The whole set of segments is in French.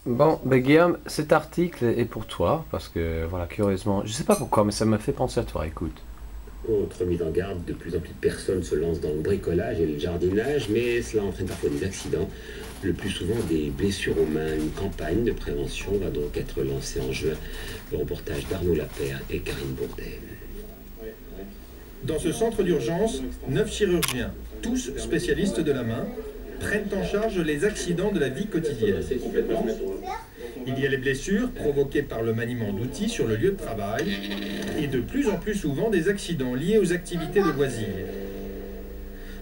Bon, ben Guillaume, cet article est pour toi, parce que, voilà, curieusement, je sais pas pourquoi, mais ça m'a fait penser à toi, écoute. Autre mise en garde, de plus en plus de personnes se lancent dans le bricolage et le jardinage, mais cela entraîne parfois des accidents, le plus souvent des blessures aux mains. Une campagne de prévention va donc être lancée en juin. Le reportage d'Arnaud Lapère et Karine Bourdet. Dans ce centre d'urgence, 9 chirurgiens, tous spécialistes de la main, prennent en charge les accidents de la vie quotidienne. Il y a les blessures provoquées par le maniement d'outils sur le lieu de travail et de plus en plus souvent des accidents liés aux activités de loisirs.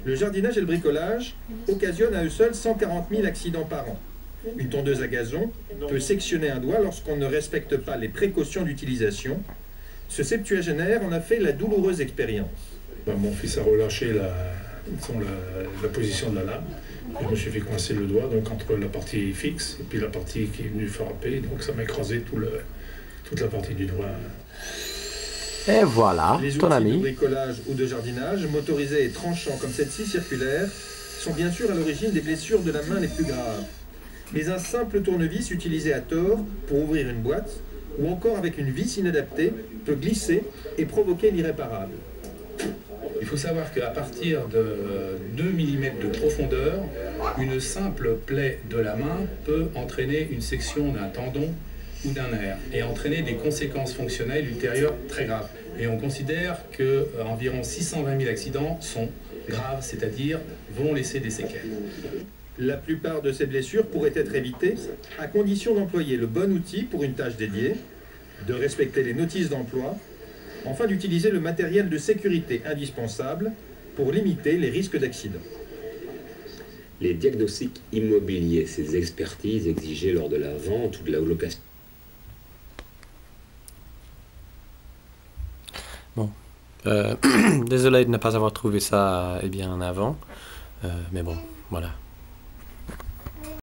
Le jardinage et le bricolage occasionnent à eux seuls 140 000 accidents par an. Une tondeuse à gazon peut sectionner un doigt lorsqu'on ne respecte pas les précautions d'utilisation. Ce septuagénaire en a fait la douloureuse expérience. Mon fils a relâché la position de la lame. Je me suis fait coincer le doigt donc entre la partie fixe et puis la partie qui est venue frapper. Donc ça m'a écrasé toute la partie du doigt. Et voilà, Les ton outils de ami. bricolage ou de jardinage, motorisés et tranchants comme cette scie circulaire, sont bien sûr à l'origine des blessures de la main les plus graves. Mais un simple tournevis utilisé à tort pour ouvrir une boîte, ou encore avec une vis inadaptée, peut glisser et provoquer l'irréparable. Il faut savoir qu'à partir de 2 mm de profondeur, une simple plaie de la main peut entraîner une section d'un tendon ou d'un nerf et entraîner des conséquences fonctionnelles ultérieures très graves. Et on considère qu'environ 620 000 accidents sont graves, c'est-à-dire vont laisser des séquelles. La plupart de ces blessures pourraient être évitées à condition d'employer le bon outil pour une tâche dédiée, de respecter les notices d'emploi, enfin d'utiliser le matériel de sécurité indispensable pour limiter les risques d'accident. Les diagnostics immobiliers, ces expertises exigées lors de la vente ou de la location. Bon. Désolé de ne pas avoir trouvé ça, eh bien, en avant. Mais bon, voilà.